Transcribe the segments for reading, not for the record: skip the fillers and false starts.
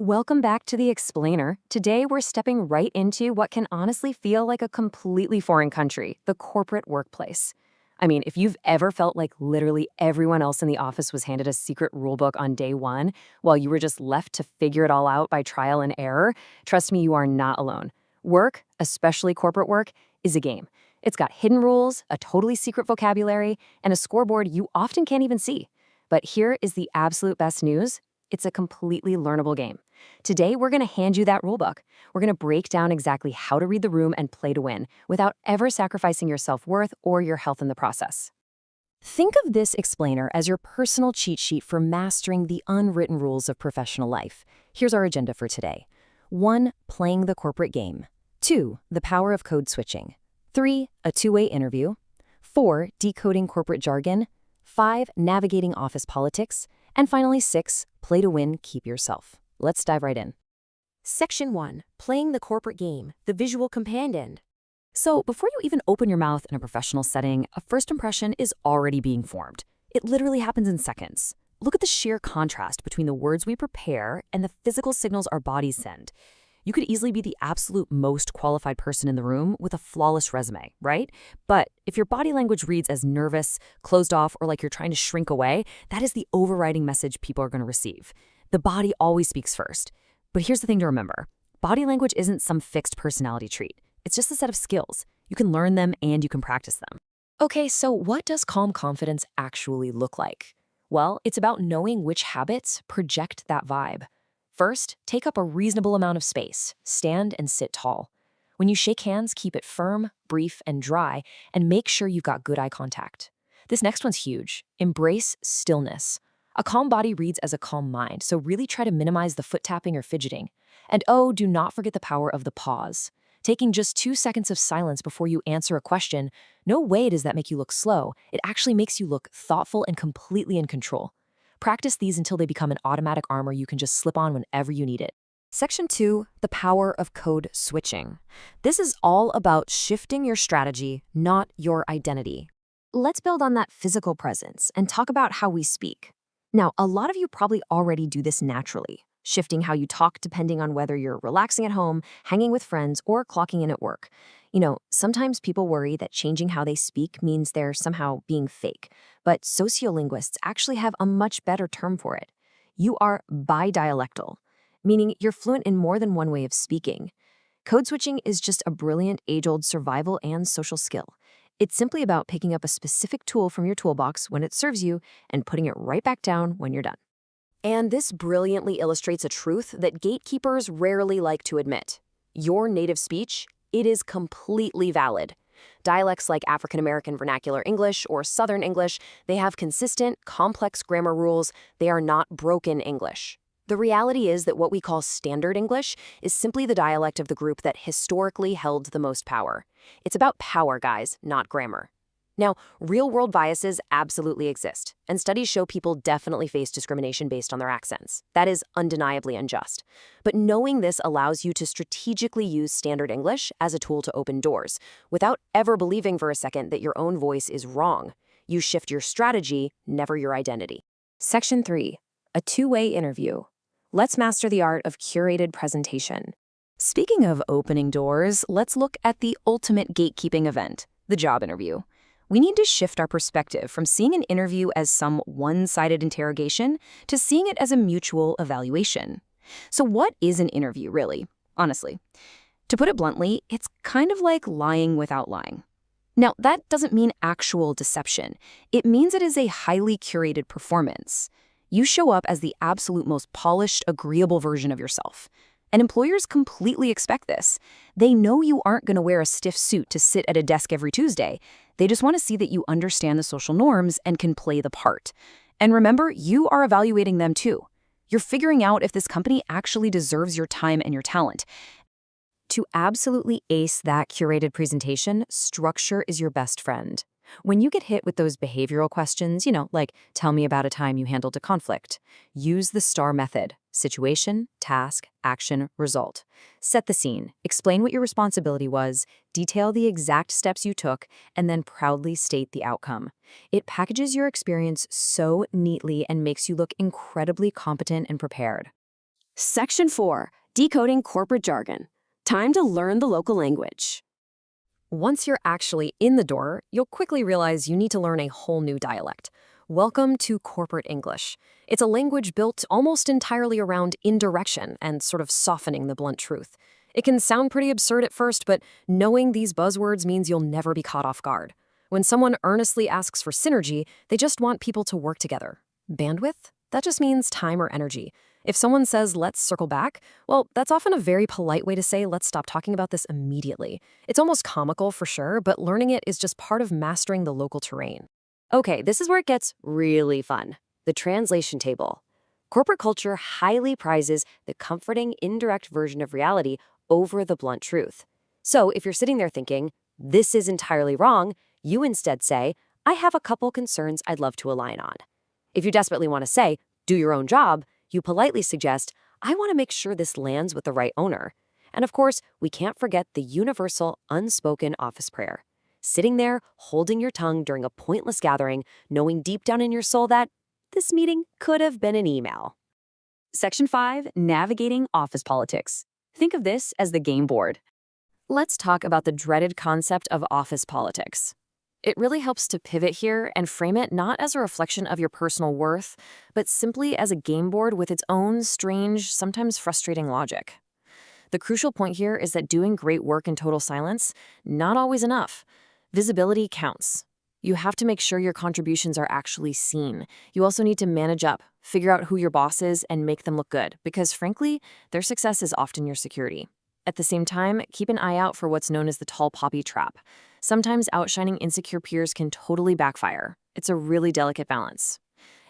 Welcome back to The Explainer. Today, we're stepping right into what can honestly feel like a completely foreign country, the corporate workplace. I mean, if you've ever felt like literally everyone else in the office was handed a secret rulebook on day one, while you were just left to figure it all out by trial and error, trust me, you are not alone. Work, especially corporate work, is a game. It's got hidden rules, a totally secret vocabulary, and a scoreboard you often can't even see. But here is the absolute best news. It's a completely learnable game. Today, we're going to hand you that rulebook. We're going to break down exactly how to read the room and play to win without ever sacrificing your self-worth or your health in the process. Think of this explainer as your personal cheat sheet for mastering the unwritten rules of professional life. Here's our agenda for today. 1. Playing the corporate game. 2. The power of code switching. 3. A two-way interview. 4. Decoding corporate jargon. 5. Navigating office politics. And finally, 6. Play to win, keep yourself. Let's dive right in. Section 1. Playing the corporate game, the visual companion. So, before you even open your mouth in a professional setting, a first impression is already being formed. It literally happens in seconds. Look at the sheer contrast between the words we prepare and the physical signals our bodies send. You could easily be the absolute most qualified person in the room with a flawless resume, right? But if your body language reads as nervous, closed off, or like you're trying to shrink away, that is the overriding message people are going to receive. The body always speaks first. But here's the thing to remember. Body language isn't some fixed personality trait. It's just a set of skills. You can learn them and you can practice them. Okay, so what does calm confidence actually look like? Well, it's about knowing which habits project that vibe. First, take up a reasonable amount of space. Stand and sit tall. When you shake hands, keep it firm, brief, and dry, and make sure you've got good eye contact. This next one's huge. Embrace stillness. A calm body reads as a calm mind, so really try to minimize the foot tapping or fidgeting. And oh, do not forget the power of the pause. Taking just 2 seconds of silence before you answer a question, no way does that make you look slow. It actually makes you look thoughtful and completely in control. Practice these until they become an automatic armor you can just slip on whenever you need it. Section 2, the power of code switching. This is all about shifting your strategy, not your identity. Let's build on that physical presence and talk about how we speak. Now, a lot of you probably already do this naturally, shifting how you talk depending on whether you're relaxing at home, hanging with friends, or clocking in at work. Sometimes people worry that changing how they speak means they're somehow being fake, but sociolinguists actually have a much better term for it. You are bidialectal, meaning you're fluent in more than one way of speaking. Code switching is just a brilliant age-old survival and social skill. It's simply about picking up a specific tool from your toolbox when it serves you and putting it right back down when you're done. And this brilliantly illustrates a truth that gatekeepers rarely like to admit. Your native speech, it is completely valid. Dialects like African American Vernacular English or Southern English, they have consistent, complex grammar rules. They are not broken English. The reality is that what we call Standard English is simply the dialect of the group that historically held the most power. It's about power, guys, not grammar. Now, real-world biases absolutely exist, and studies show people definitely face discrimination based on their accents. That is undeniably unjust. But knowing this allows you to strategically use Standard English as a tool to open doors, without ever believing for a second that your own voice is wrong. You shift your strategy, never your identity. Section 3. A two-way interview. Let's master the art of curated presentation. Speaking of opening doors, let's look at the ultimate gatekeeping event, the job interview. We need to shift our perspective from seeing an interview as some one-sided interrogation to seeing it as a mutual evaluation. So what is an interview, really? Honestly. To put it bluntly, it's kind of like lying without lying. Now, that doesn't mean actual deception. It means it is a highly curated performance. You show up as the absolute most polished, agreeable version of yourself. And employers completely expect this. They know you aren't going to wear a stiff suit to sit at a desk every Tuesday. They just want to see that you understand the social norms and can play the part. And remember, you are evaluating them too. You're figuring out if this company actually deserves your time and your talent. To absolutely ace that curated presentation, structure is your best friend. When you get hit with those behavioral questions, like, tell me about a time you handled a conflict, use the STAR method: situation, task, action, result. Set the scene, explain what your responsibility was, detail the exact steps you took, and then proudly state the outcome. It packages your experience so neatly and makes you look incredibly competent and prepared. Section 4. Decoding corporate jargon. Time to learn the local language. Once you're actually in the door, you'll quickly realize you need to learn a whole new dialect. Welcome to corporate English. It's a language built almost entirely around indirection and sort of softening the blunt truth. It can sound pretty absurd at first, but knowing these buzzwords means you'll never be caught off guard. When someone earnestly asks for synergy, they just want people to work together. Bandwidth? That just means time or energy. If someone says, let's circle back, well, that's often a very polite way to say, let's stop talking about this immediately. It's almost comical for sure, but learning it is just part of mastering the local terrain. Okay, this is where it gets really fun. The translation table. Corporate culture highly prizes the comforting, indirect version of reality over the blunt truth. So if you're sitting there thinking, this is entirely wrong, you instead say, I have a couple concerns I'd love to align on. If you desperately want to say, do your own job, you politely suggest, I want to make sure this lands with the right owner. And of course, we can't forget the universal unspoken office prayer. Sitting there, holding your tongue during a pointless gathering, knowing deep down in your soul that this meeting could have been an email. Section 5. Navigating office politics. Think of this as the game board. Let's talk about the dreaded concept of office politics. It really helps to pivot here and frame it not as a reflection of your personal worth, but simply as a game board with its own strange, sometimes frustrating logic. The crucial point here is that doing great work in total silence, not always enough. Visibility counts. You have to make sure your contributions are actually seen. You also need to manage up, figure out who your boss is, and make them look good, because frankly, their success is often your security. At the same time, keep an eye out for what's known as the tall poppy trap. Sometimes outshining insecure peers can totally backfire. It's a really delicate balance.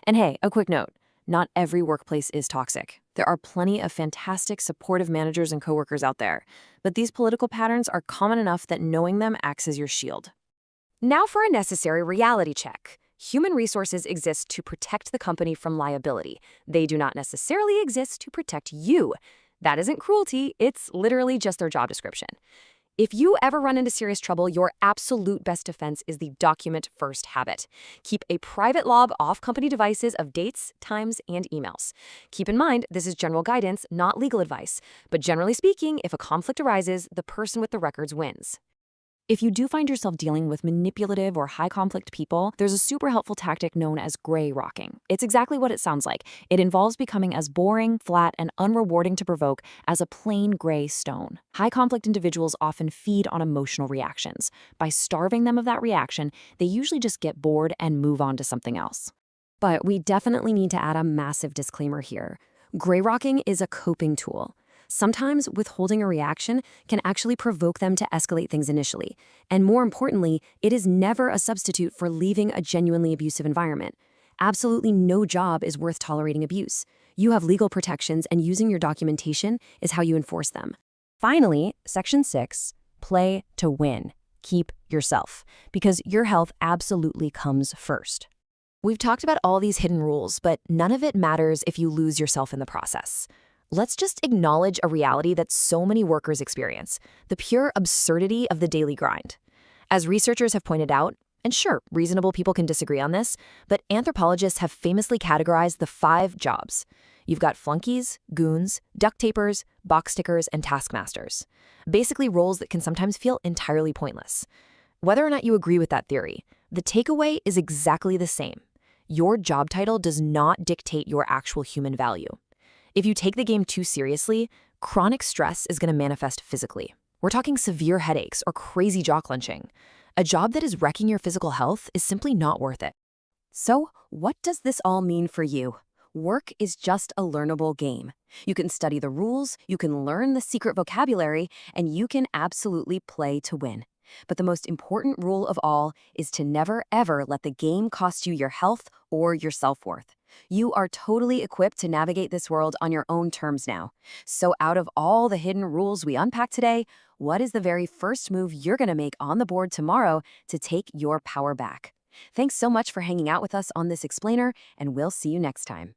And hey, a quick note, not every workplace is toxic. There are plenty of fantastic, supportive managers and coworkers out there, but these political patterns are common enough that knowing them acts as your shield. Now for a necessary reality check. Human resources exist to protect the company from liability. They do not necessarily exist to protect you. That isn't cruelty, it's literally just their job description. If you ever run into serious trouble, your absolute best defense is the document first habit. Keep a private log off company devices of dates, times, and emails. Keep in mind, this is general guidance, not legal advice. But generally speaking, if a conflict arises, the person with the records wins. If you do find yourself dealing with manipulative or high-conflict people, there's a super helpful tactic known as gray rocking. It's exactly what it sounds like. It involves becoming as boring, flat, and unrewarding to provoke as a plain gray stone. High-conflict individuals often feed on emotional reactions. By starving them of that reaction, they usually just get bored and move on to something else. But we definitely need to add a massive disclaimer here. Gray rocking is a coping tool. Sometimes withholding a reaction can actually provoke them to escalate things initially. And more importantly, it is never a substitute for leaving a genuinely abusive environment. Absolutely no job is worth tolerating abuse. You have legal protections, and using your documentation is how you enforce them. Finally, Section 6, play to win. Keep yourself, because your health absolutely comes first. We've talked about all these hidden rules, but none of it matters if you lose yourself in the process. Let's just acknowledge a reality that so many workers experience, the pure absurdity of the daily grind. As researchers have pointed out, and sure, reasonable people can disagree on this, but anthropologists have famously categorized the 5 jobs. You've got flunkies, goons, duct tapers, box tickers, and taskmasters. Basically roles that can sometimes feel entirely pointless. Whether or not you agree with that theory, the takeaway is exactly the same. Your job title does not dictate your actual human value. If you take the game too seriously, chronic stress is going to manifest physically. We're talking severe headaches or crazy jaw clenching. A job that is wrecking your physical health is simply not worth it. So, what does this all mean for you? Work is just a learnable game. You can study the rules, you can learn the secret vocabulary, and you can absolutely play to win. But the most important rule of all is to never ever let the game cost you your health or your self-worth. You are totally equipped to navigate this world on your own terms now. So out of all the hidden rules we unpacked today, what is the very first move you're going to make on the board tomorrow to take your power back? Thanks so much for hanging out with us on this explainer, and we'll see you next time.